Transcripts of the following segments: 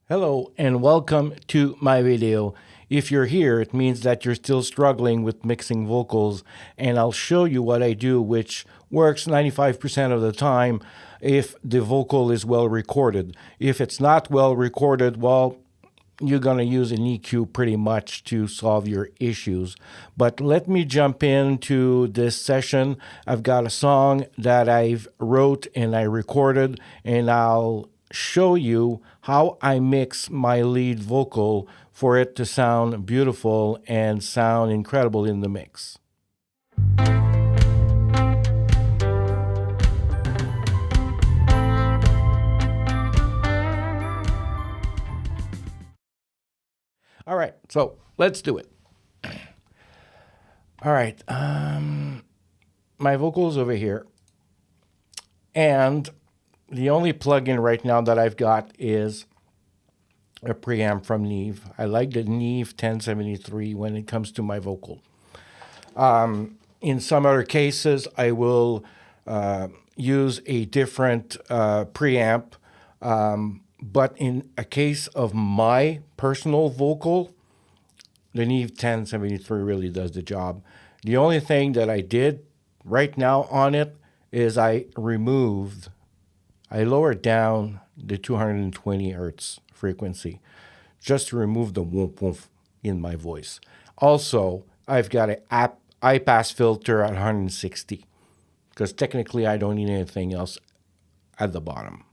Hello and welcome to my video. If you're here, it means that you're still struggling with mixing vocals, and I'll show you what I do, which works 95% of the time if the vocal is well recorded. If it's not well recorded, well, you're going to use an EQ pretty much to solve your issues. But let me jump into this session. I've got a song that I've wrote and I recorded, and I'll show you how I mix my lead vocal for it to sound beautiful and sound incredible in the mix. All right, so let's do it. All right, my vocals over here, and the only plugin right now that I've got is a preamp from Neve. I like the Neve 1073 when it comes to my vocal. In some other cases, I will use a different preamp. But in a case of my personal vocal, the Neve 1073 really does the job. The only thing that I did right now on it is I lowered down the 220 hertz frequency just to remove the whoomp whoomp in my voice. Also, I've got an high pass filter at 160 because technically I don't need anything else at the bottom.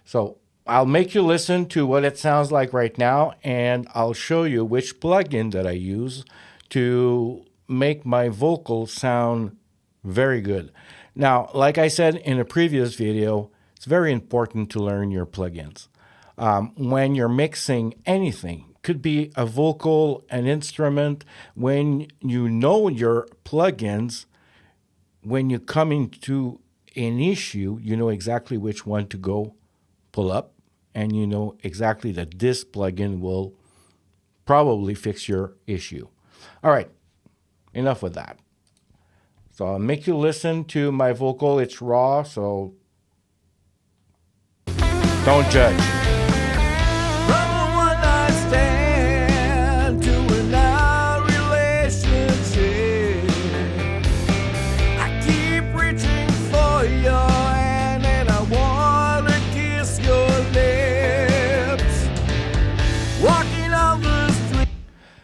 So I'll make you listen to what it sounds like right now, and I'll show you which plugin that I use to make my vocal sound very good. Now, like I said in a previous video, it's very important to learn your plugins. When you're mixing anything, could be a vocal, an instrument, when you know your plugins, when you come into an issue, you know exactly which one to go pull up, and you know exactly that this plugin will probably fix your issue. All right, enough with that. So I'll make you listen to my vocal. It's raw, so don't judge.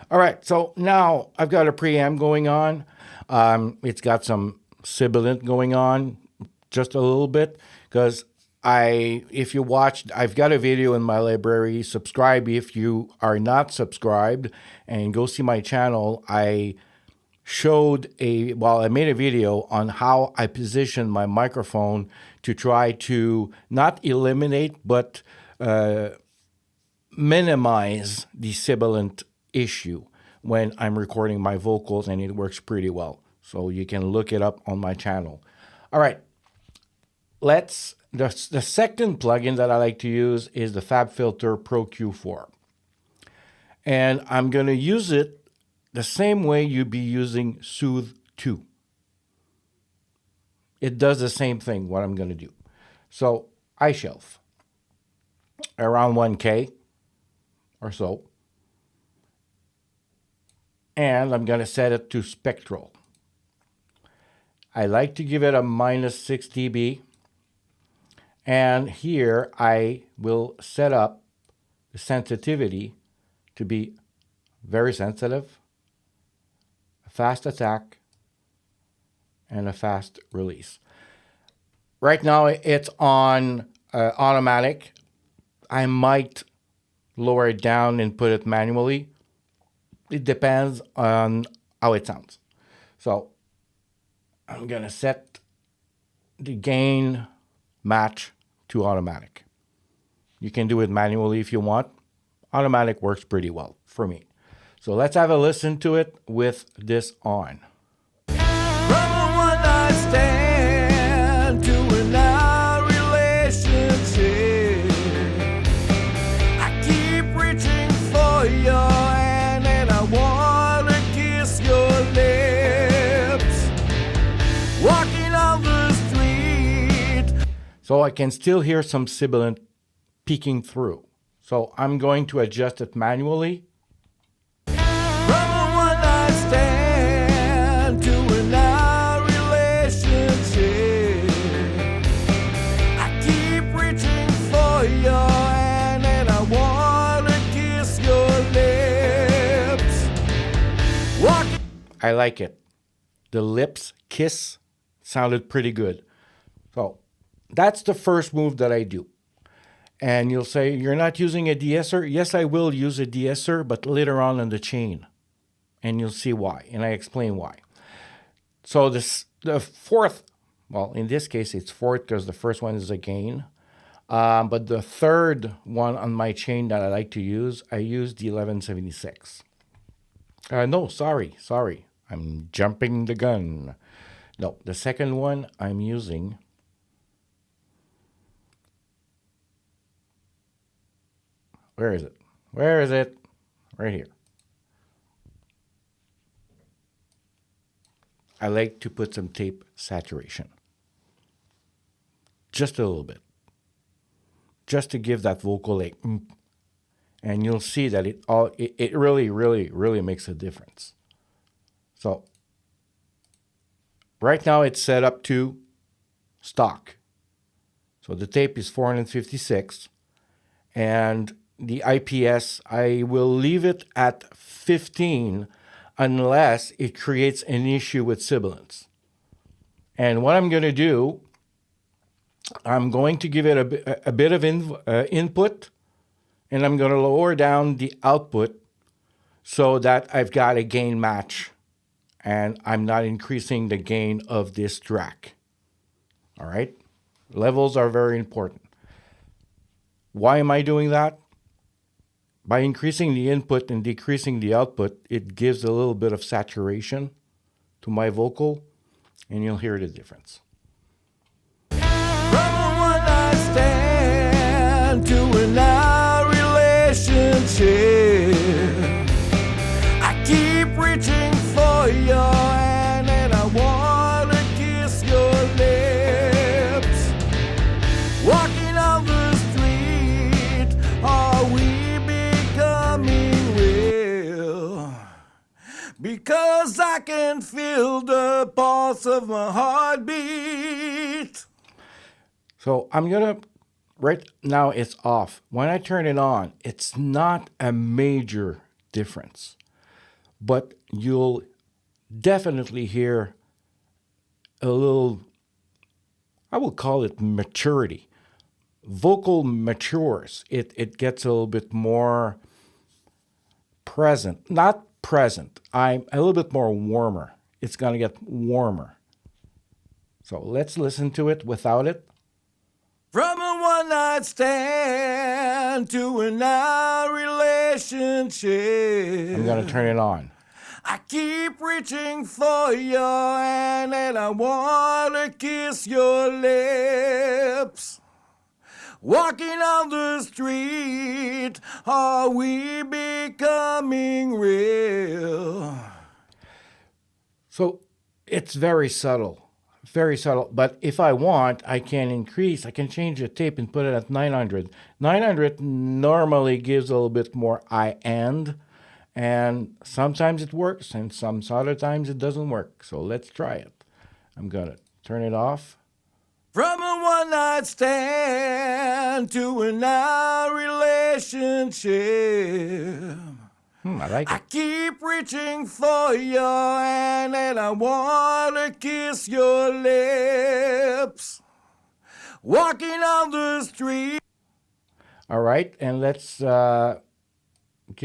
All right, so now I've got a preamp going on. It's got some sibilant going on, just a little bit, because if you watched, I've got a video in my library. Subscribe if you are not subscribed, and go see my channel. I made a video on how I position my microphone to try to not eliminate, but minimize the sibilant issue when I'm recording my vocals, and it works pretty well. So you can look it up on my channel. All right, the second plugin that I like to use is the FabFilter Pro Q4. And I'm going to use it the same way you'd be using Soothe 2. It does the same thing, what I'm going to do. So I shelf around 1K or so. And I'm going to set it to spectral. I like to give it a -6 dB. And here I will set up the sensitivity to be very sensitive, a fast attack, and a fast release. Right now it's on automatic. I might lower it down and put it manually. It depends on how it sounds. So I'm going to set the gain match to automatic. You can do it manually if you want. Automatic works pretty well for me. So let's have a listen to it with this on. So I can still hear some sibilant peeking through. So I'm going to adjust it manually. From a one-night stand to an hour relationship, I keep reaching for your hand and I wanna kiss your lips. I like it. The lips kiss sounded pretty good. So that's the first move that I do. And you'll say, you're not using a de-esser? Yes, I will use a de-esser, but later on in the chain. And you'll see why. And I explain why. So the fourth, well, in this case, it's fourth because the first one is a gain. But the third one on my chain that I like to use, I use the 1176. No, sorry. I'm jumping the gun. No, the second one I'm using Where is it? Right here. I like to put some tape saturation. Just a little bit. Just to give that vocal a and you'll see that it really makes a difference. So right now it's set up to stock. So the tape is 456 and the IPS, I will leave it at 15 unless it creates an issue with sibilance. And what I'm going to do, I'm going to give it a bit of input, and I'm going to lower down the output so that I've got a gain match, and I'm not increasing the gain of this track. All right? Levels are very important. Why am I doing that? By increasing the input and decreasing the output, it gives a little bit of saturation to my vocal, and you'll hear the difference. From a one-night stand to an hour relationship, I keep reaching for your hand and I wanna kiss your lips. Walking on the street, are we becoming real? Because I can feel the pulse of my heartbeat. So I'm going to, right now it's off. When I turn it on, it's not a major difference. But you'll definitely hear a little, I will call it maturity. Vocal matures. It gets a little bit more present. Not present. I'm a little bit more warmer. It's going to get warmer. So let's listen to it without it. From a one-night stand to an hour relationship, I'm going to turn it on. I keep reaching for your hand and I wanna kiss your lips. Walking on the street, are we becoming real? So it's very subtle. But if I want, I can change the tape and put it at 900. 900 normally gives a little bit more high end, and sometimes it works, and some other times it doesn't work. So let's try it. I'm going to turn it off. From a one-night stand to an hour relationship, I like I it. keep reaching for your hand and I wanna kiss your lips. Walking on the street. All right, and let's give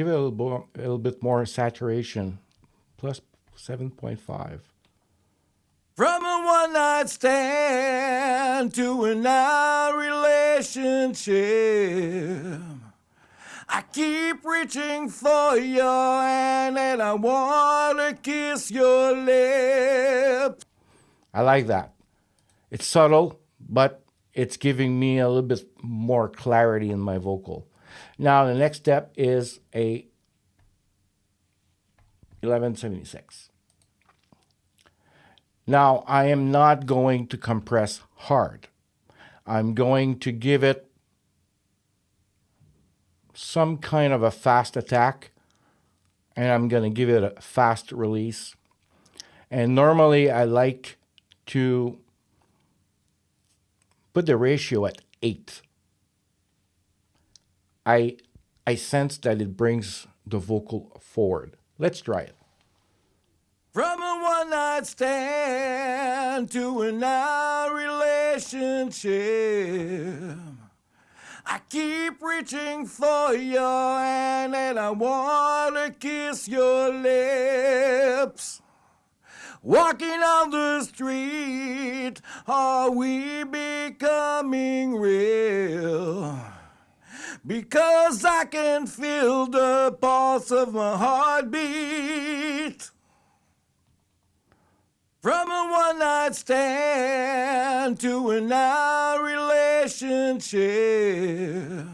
it a little bit more saturation, plus 7.5. From a one-night stand to an hour relationship, I keep reaching for your hand and I wanna kiss your lips. I like that. It's subtle, but it's giving me a little bit more clarity in my vocal. Now the next step is a 1176. Now I am not going to compress hard. I'm going to give it some kind of a fast attack, and I'm going to give it a fast release. And normally I like to put the ratio at 8. I sense that it brings the vocal forward. Let's try it. From a one-night stand to an hour relationship, I keep reaching for your hand and I want to kiss your lips. Walking on the street, are we becoming real? Because I can feel the pulse of my heartbeat. From a one-night stand to an hour relationship,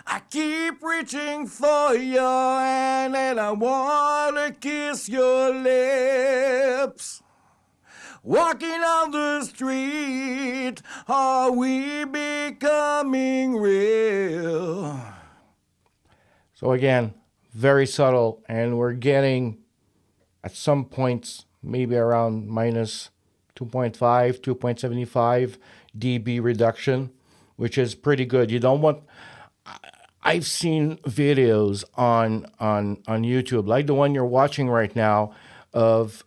I keep reaching for your hand and I want to kiss your lips. Walking on the street, are we becoming real? So again, very subtle, and we're getting at some points maybe around minus 2.5, 2.75 dB reduction, which is pretty good. You don't want... I've seen videos on YouTube, like the one you're watching right now, of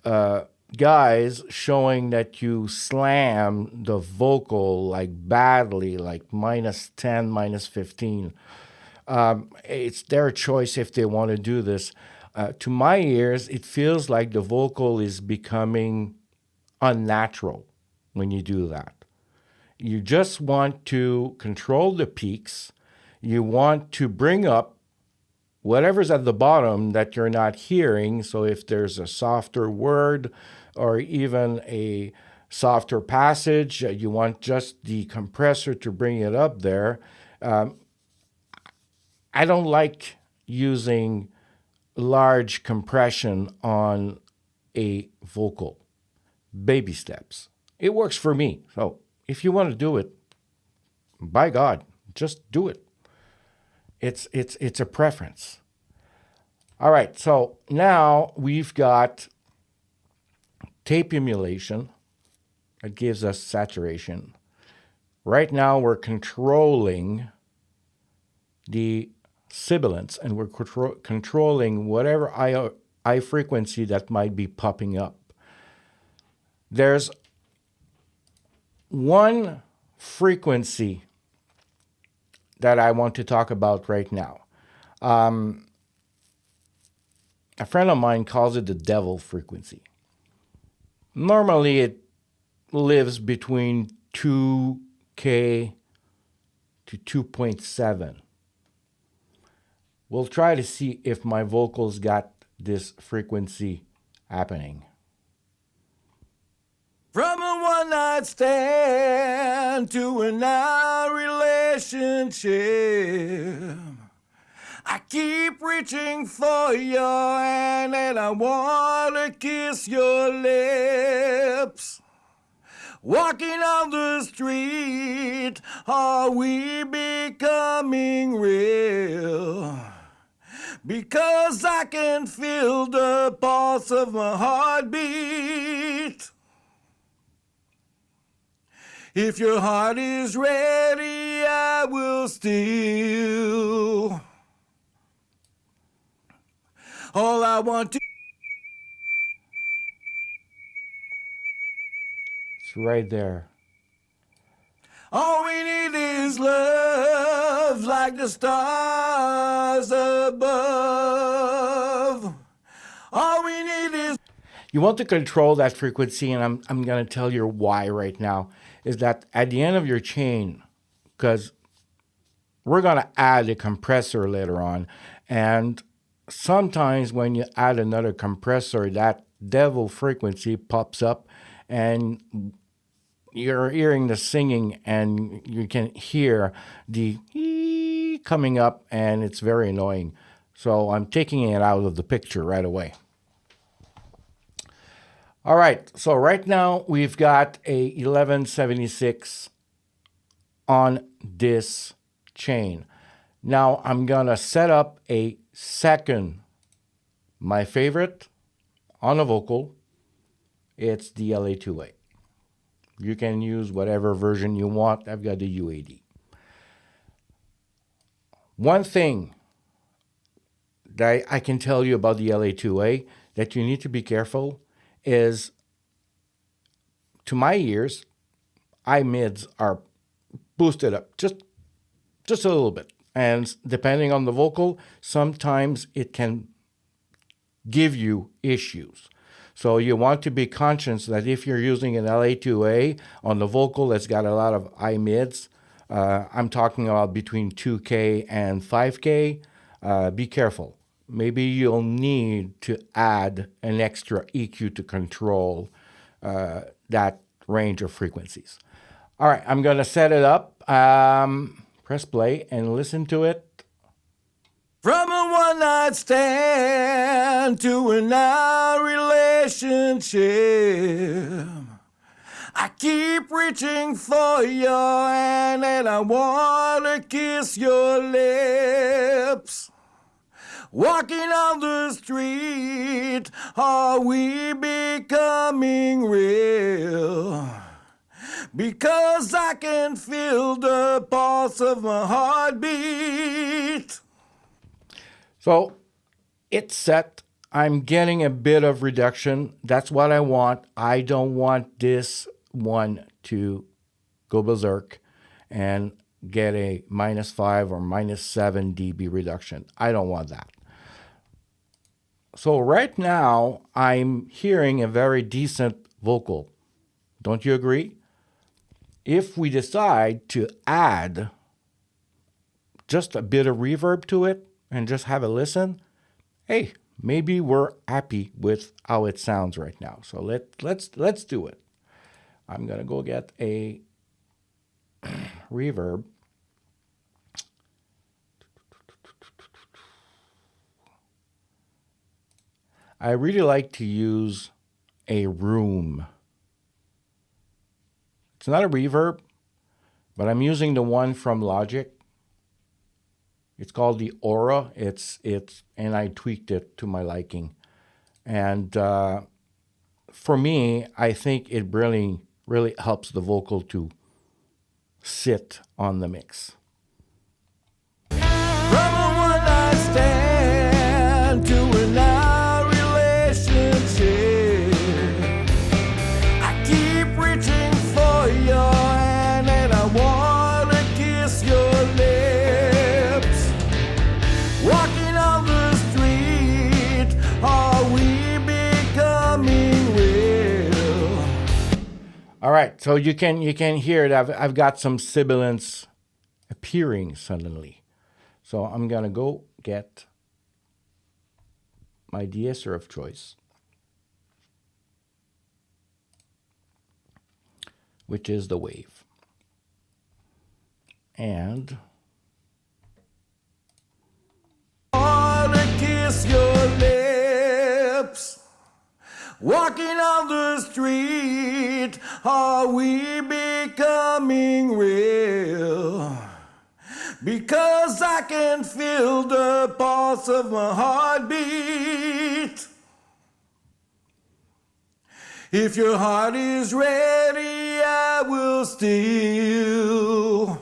guys showing that you slam the vocal like badly, like minus 10, minus 15. It's their choice if they want to do this. To my ears, it feels like the vocal is becoming unnatural when you do that. You just want to control the peaks. You want to bring up whatever's at the bottom that you're not hearing. So if there's a softer word or even a softer passage, you want just the compressor to bring it up there. I don't like using large compression on a vocal. Baby steps. It works for me. So if you want to do it, by God, just do it. It's a preference. All right, so now we've got tape emulation. That gives us saturation. Right now we're controlling the sibilance, and we're controlling whatever I frequency that might be popping up. There's one frequency that I want to talk about right now. A friend of mine calls it the devil frequency. Normally it lives between 2K to 2.7. We'll try to see if my vocals got this frequency happening. From a one-night stand to an hour relationship, I keep reaching for your hand and I want to kiss your lips. Walking on the street, are we becoming real? Because I can feel the pulse of my heartbeat. If your heart is ready, I will still. All I want to... It's right there. All we need is love, like the stars above. All we need is... You want to control that frequency, and I'm going to tell you why right now, is that at the end of your chain, because we're going to add a compressor later on, and sometimes when you add another compressor, that devil frequency pops up, and you're hearing the singing, and you can hear the coming up, and it's very annoying. So I'm taking it out of the picture right away. All right, so right now we've got a 1176 on this chain. Now I'm going to set up a second, my favorite on a vocal. It's the LA2A. You can use whatever version you want. I've got the UAD. One thing that I can tell you about the LA2A that you need to be careful is, to my ears, I mids are boosted up just a little bit. And depending on the vocal, sometimes it can give you issues. So you want to be conscious that if you're using an LA2A on the vocal that's got a lot of I mids, I'm talking about between 2K and 5K, be careful. Maybe you'll need to add an extra EQ to control that range of frequencies. All right, I'm going to set it up. Press play and listen to it. From a one-night stand to a now relationship, I keep reaching for your hand and I want to kiss your lips. Walking on the street, are we becoming real? Because I can feel the pulse of my heartbeat. So it's set. I'm getting a bit of reduction. That's what I want. I don't want this one to go berserk and get a -5 or -7 dB reduction. I don't want that. So right now, I'm hearing a very decent vocal. Don't you agree? If we decide to add just a bit of reverb to it and just have a listen, hey, maybe we're happy with how it sounds right now. So let's do it. I'm gonna go get a reverb. I really like to use a room. It's not a reverb, but I'm using the one from Logic. It's called the Aura. And I tweaked it to my liking. And for me, I think it really helps the vocal to sit on the mix. From a one-night stand to a now relationship, I keep reaching for your hand and I want to kiss your lips. Walking on the street, are we becoming real? All right, so you can hear that I've got some sibilance appearing suddenly. So I'm gonna go get my de-esser of choice, which is the wave. And I wanna kiss your lips. Walking on the street, are we becoming real? Because I can feel the pulse of my heartbeat. If your heart is ready, I will steal.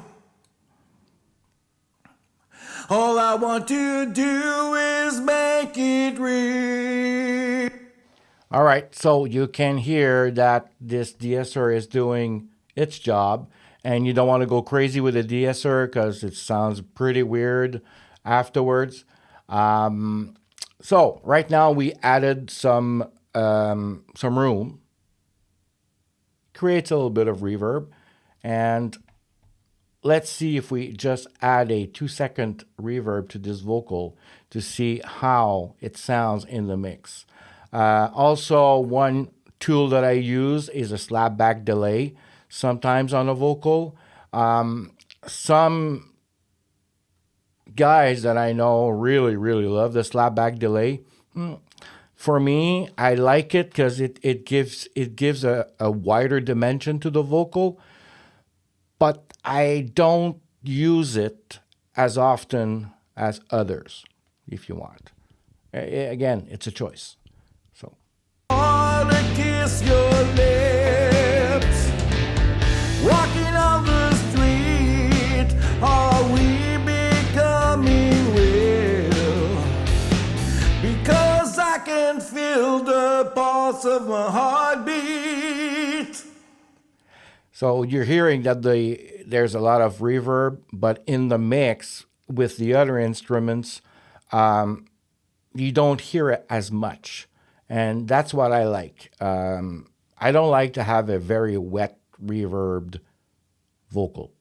All I want to do is make it real. all right, so you can hear that this de-esser is doing its job, and you don't want to go crazy with the de-esser because it sounds pretty weird afterwards. So right now we added some room. Creates a little bit of reverb, and let's see if we just add a 2-second reverb to this vocal to see how it sounds in the mix. Also, one tool that I use is a slapback delay, sometimes on a vocal. Some guys that I know really love the slapback delay. For me, I like it because it gives a wider dimension to the vocal, but I don't use it as often as others if you want. Again, it's a choice. So wanna kiss your lips. Walking on the street, are we becoming real? Because I can feel the pulse of my heartbeat. So you're hearing that there's a lot of reverb, but in the mix with the other instruments, you don't hear it as much. And that's what I like. I don't like to have a very wet, reverbed vocal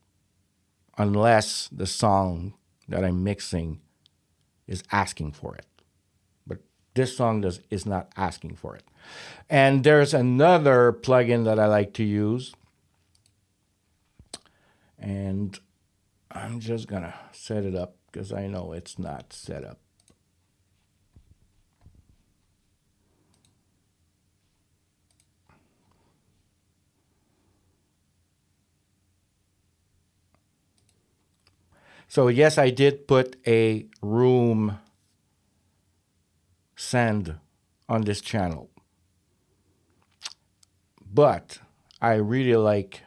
unless the song that I'm mixing is asking for it. But this song is not asking for it. And there's another plugin that I like to use. And I'm just going to set it up because I know it's not set up. So yes, I did put a room send on this channel. But I really like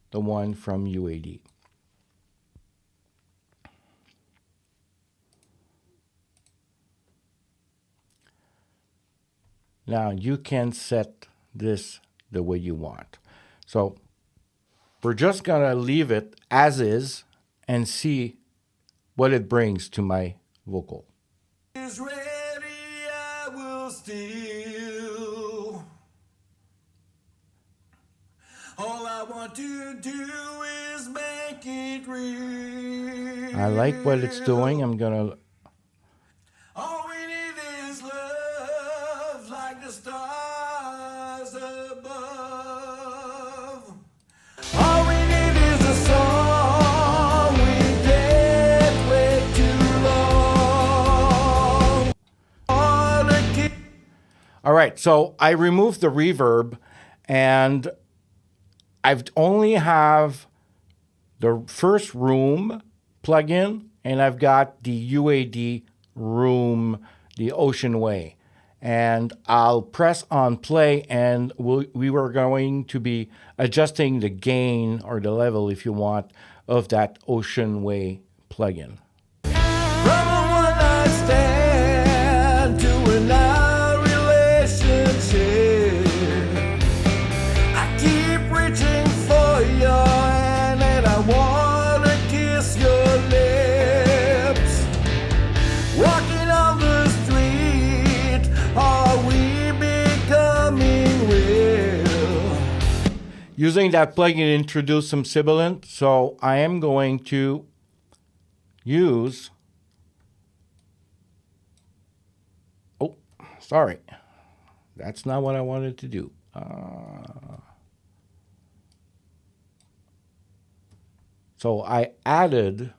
the one from UAD. Now you can set this the way you want. So we're just gonna leave it as is and see what it brings to my vocal. Is ready, I will steal. All I want to do is make it real. I like what it's doing. I'm gonna. All we need is love, like the stars above. All we need is a song. We can't wait too long. All right, so I removed the reverb, and I've only have the first room plugin, and I've got the UAD room, the Ocean Way. And I'll press on play, and we were going to be adjusting the gain or the level, if you want, of that Ocean Way plugin. From a one-night stand to an hour relationship, I keep reaching for your hand and I wanna kiss your lips. Walking on the street, are we becoming real? Using that plugin introduced some sibilant, so I am going to use. Oh, sorry. That's not what I wanted to do. So I added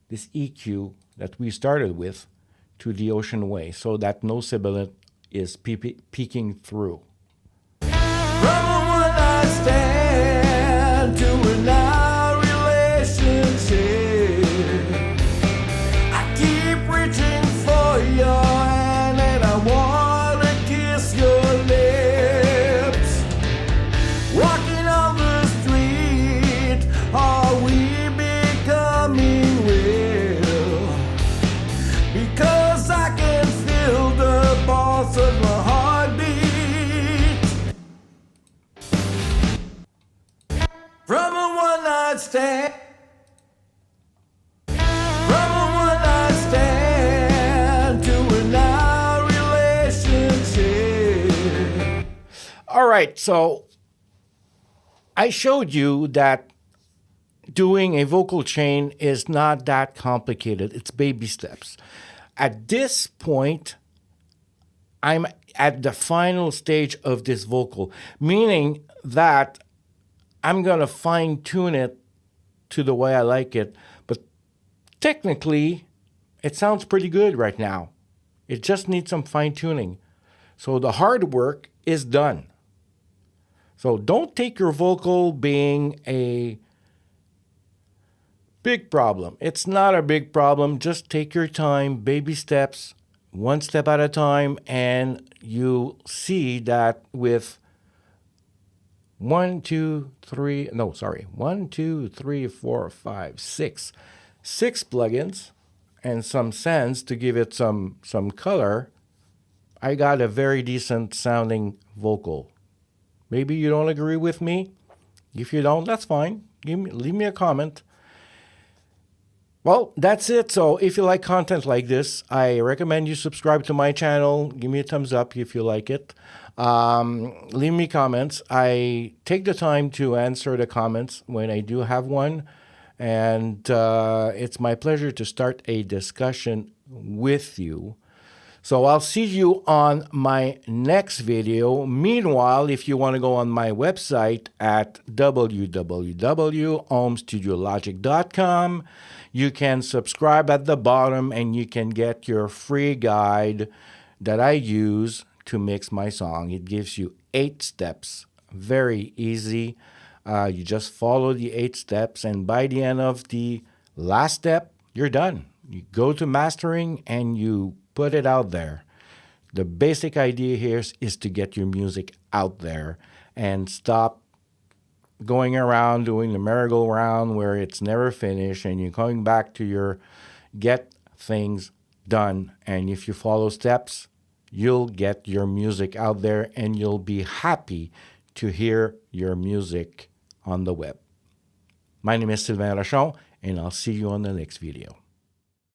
this EQ that we started with to the Ocean Way so that no sibilant is peeking through. From a one-night stand to an hour relationship, I keep reaching for your hand and I wanna kiss your lips. Walking on the street, are we becoming real? Because I can feel the pulse of my heartbeat. From a one-night stand. From a one-night stand to an hour relationship. All right, so I showed you that doing a vocal chain is not that complicated. It's baby steps. At this point, I'm at the final stage of this vocal, meaning that I'm going to fine tune it to the way I like it. But technically, it sounds pretty good right now. It just needs some fine tuning. So the hard work is done. So don't take your vocal being a Big problem. It's not a big problem. Just take your time, baby steps, one step at a time, and you see that with one, two, three, no, sorry, one, two, three, four, five, six plugins and some sends to give it some color, I got a very decent sounding vocal. Maybe you don't agree with me. If you don't, that's fine. Leave me a comment. Well, that's it. So if you like content like this, I recommend you subscribe to my channel. Give me a thumbs up if you like it. Leave me comments. I take the time to answer the comments when I do have one. And it's my pleasure to start a discussion with you. So I'll see you on my next video. Meanwhile, if you want to go on my website at www.homestudiologic.com, you can subscribe at the bottom and you can get your free guide that I use to mix my song. It gives you 8 steps, very easy. You just follow the 8 steps, and by the end of the last step, you're done. You go to mastering and you put it out there. The basic idea here is to get your music out there and stop going around doing the merry-go-round where it's never finished and you're going back to your get things done. And if you follow steps, you'll get your music out there and you'll be happy to hear your music on the web. My name is Sylvain Rochon, and I'll see you on the next video.